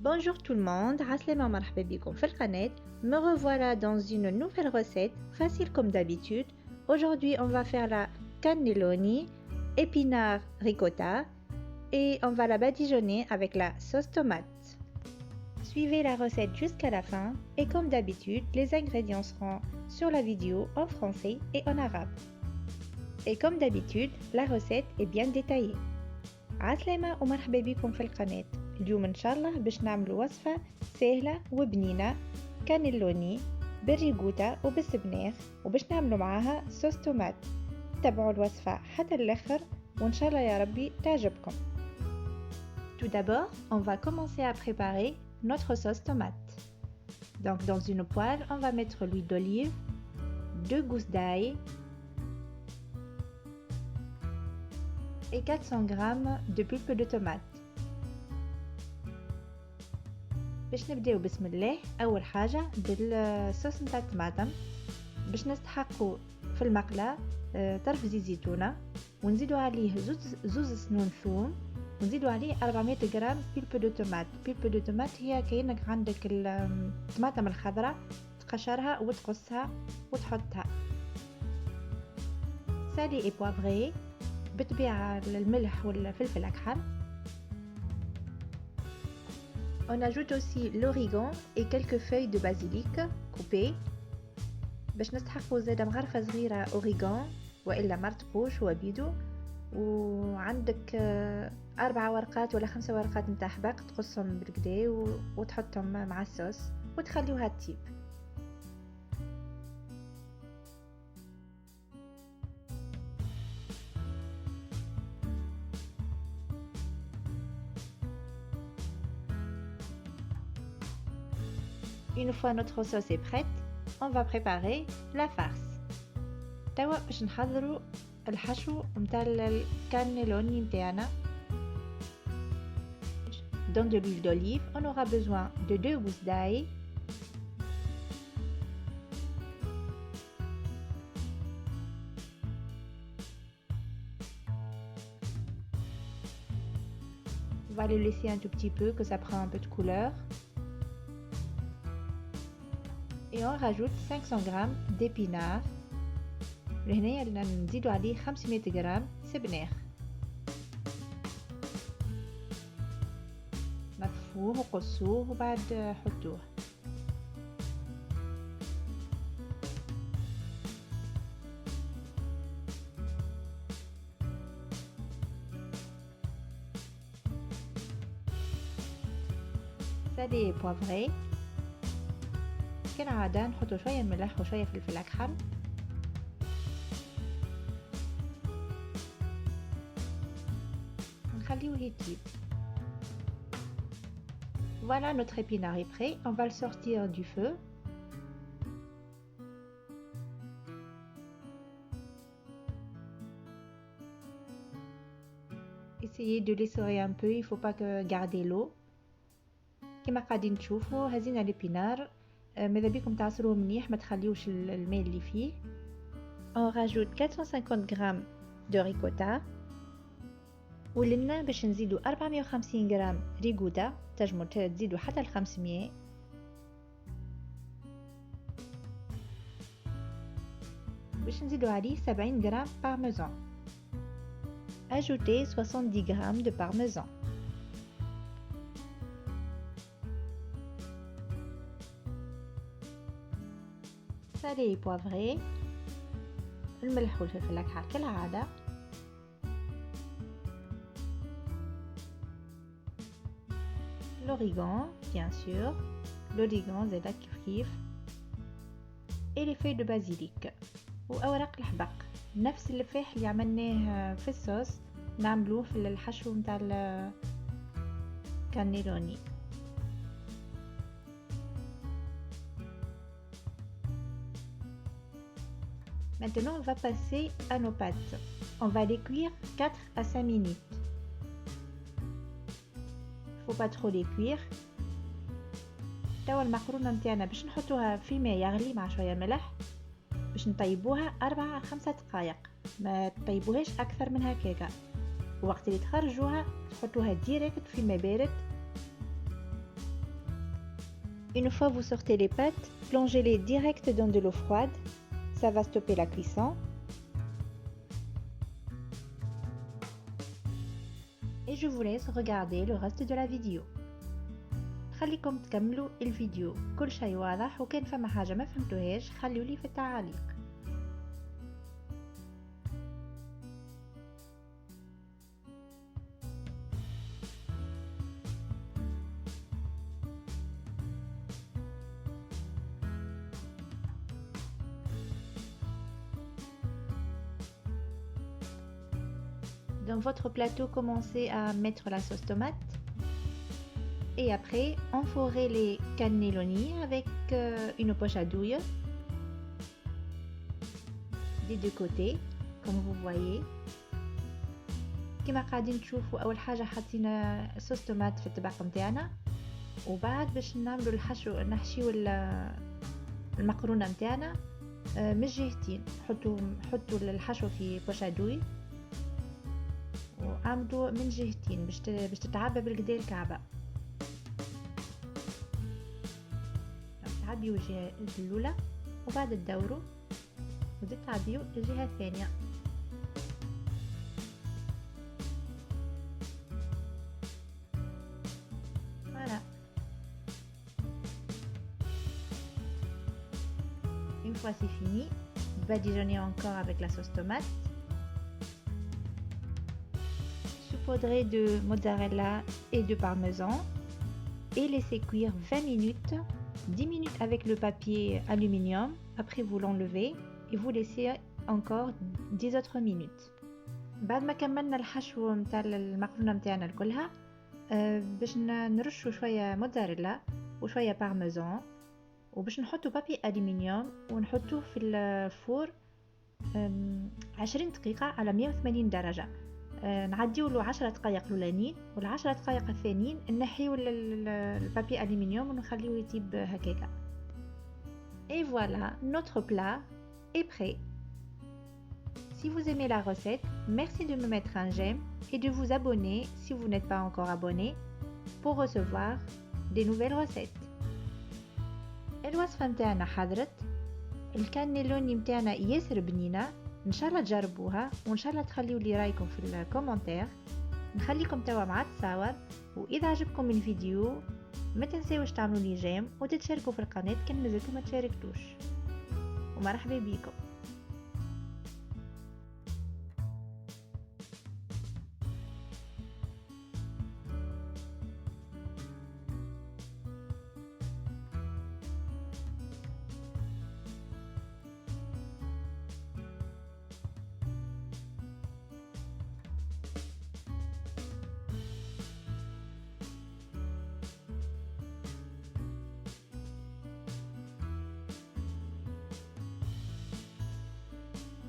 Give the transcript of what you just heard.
Bonjour tout le monde, عسلامة ومرحبا بكم في القناة. Me revoilà dans une nouvelle recette, facile comme d'habitude. Aujourd'hui, on va faire la cannelloni, épinards ricotta et on va la badigeonner avec la sauce tomate. Suivez la recette jusqu'à la fin et comme d'habitude, les ingrédients seront sur la vidéo en français et en arabe. Et comme d'habitude, la recette est bien détaillée. عسلامة ومرحبا بكم في القناة. اليوم إن شاء الله باش نعملوا وصفة سهلة وبنينة كانيلوني بالريغوتا وبالسبناخ وباش نعملوا معاها صوص تومات. تابعوا الوصفة حتى الآخر وإن شاء الله يا ربي تعجبكم. Tout d'abord, on va commencer à préparer notre sauce tomate. Donc dans une poêle, on va mettre l'huile d'olive, 2 gousses d'ail et 400 g de pulpe de tomate. باش نبداو بسم الله. اول حاجه بالصوص نتاع الطماطم باش نستحقوا في المقله طرف زيت زيتونه ونزيدوا عليه زوز سنون ثوم ونزيدوا عليه 400 غرام بيلبو دو تومات. بيلبو دو تومات هي كأنك عندك الطماطم الخضراء تقشرها وتقصها وتحطها. سالي اي بوافري بالطبيعه الملح والفلفل الاكحل. On ajoute aussi l'origan et quelques feuilles de basilic coupées باش نستحقوا زادة مغرفة صغيرة أوريغان وإلا مرتقوش وبيدو وعندك 4 ورقات ولا 5 ورقات نتاع حباق تقصهم بالكدا وتحطهم مع الصوص وتخليوها تطيب. Une fois notre sauce est prête, on va préparer la farce. توا باش نحضروا الحشو نتاع الكانيلوني نتاعنا. Dans de l'huile d'olive, on aura besoin de 2 gousses d'ail, on va le laisser un tout petit peu que ça prend un peu de couleur. Et on rajoute 500 g d'épinards. لهنا نزيدوا عليه 500 g سبناخ نطفوه وقصوه وبعد حطوه. سالي بوافري كالعادة نحطو شوية ملح وشوية فلفل أكحل. نخليوه يطيب. Voilà, notre épinard est prêt. On va le sortir du feu. Essayez de l'essorer un peu, il ne faut pas garder l'eau. كما قاعدين تشوفوا هزينا الابينار. ماذا بيكم تعصروه منيح ما تخليوش الماء اللي فيه. On rajoute 450 g de ricotta ولنا باش نزيدوا 450 غرام ريغوتا. تنجموا تزيدوا حتى ل 500. باش نزيدوا عليه 70 غرام بارميزان. Ajoutez 70 g de parmesan. سالي بوافري الملح والفلفل الأكحل كالعادة. L'origan, bien sûr, l'origan زادا كيف et les feuilles de basilic وأوراق الحبق. نفس الفاح اللي عملناه في الصوص نعملوه في الحشو متاع الكانيلوني. Maintenant, on va passer à nos pâtes. On va les cuire 4 à 5 minutes. Faut pas trop les cuire. توا المقرونه نتاعنا باش نحطوها في ماء يغلي مع شويه ملح باش نطيبوها 4 ل 5 دقائق. ما تطيبوهاش اكثر من هكاكا. وقت اللي تخرجوها تحطوها ديريكت في ماء بارد Une fois vous sortez les pâtes, plongez-les direct dans de l'eau froide. Ça va stopper la cuisson. Et je vous laisse regarder le reste de la vidéo. خليكم تكملوا الفيديو، كل شيء واضح، وكان فما حاجة ما فهمتوهاش خليولي في التعاليق. Dans votre plateau, commencez à mettre la sauce tomate. Et après, enfourrez les cannelloni avec une poche à douille des deux côtés, comme vous voyez. كما قاعدين تشوفوا أول حاجة حطينا صوص طماط في الطبق متاعنا، وبعد باش نعملوا الحشو نحشيو المقرونة متاعنا من الجهتين. حطوا الحشو في بوش à douille وعملوا من جهتين باش تتعبى بالقدا الكعبة. تعبيو الجهة الأولى وبعد تدوروا وتعبيو الجهة الثانية. Voilà. Une fois c'est fini, badigeonnez encore avec la sauce tomate. Saupoudrez de mozzarella et de parmesan et laissez cuire 20 minutes. 10 minutes avec le papier aluminium, après vous l'enlevez et vous laissez encore 10 autres minutes. بعد ما كملنا الحشو متاع المقرونة متاعنا كلها باش نرشوا شوية موتزاريلا وشوية بارميزان وباش نحطوا بابي ألومنيوم ونحطوه في الفور 20 دقيقة على 180 درجة. نعديو له 10 دقائق الاولانيين وال10 دقائق الثانيين نحيو البابي ألومنيوم ونخليوه يطيب هكاكا. Et voilà, notre plat est prêt. Si vous aimez la recette, merci de me mettre un j'aime et de vous abonner si vous n'êtes pas encore abonné pour recevoir des nouvelles recettes. الوصفة متاعنا حضرت، الكانيلوني متاعنا ياسر بنينة، ان شاء الله تجربوها وان شاء الله تخليوا لي رايكم في الكومنتير. نخليكم توا مع التصاور، واذا عجبكم الفيديو ما تنساوش تعملوا لي جيم وتتشاركوا في القناه كان مازلتوا ما تشاركتوش. ومرحبا بكم.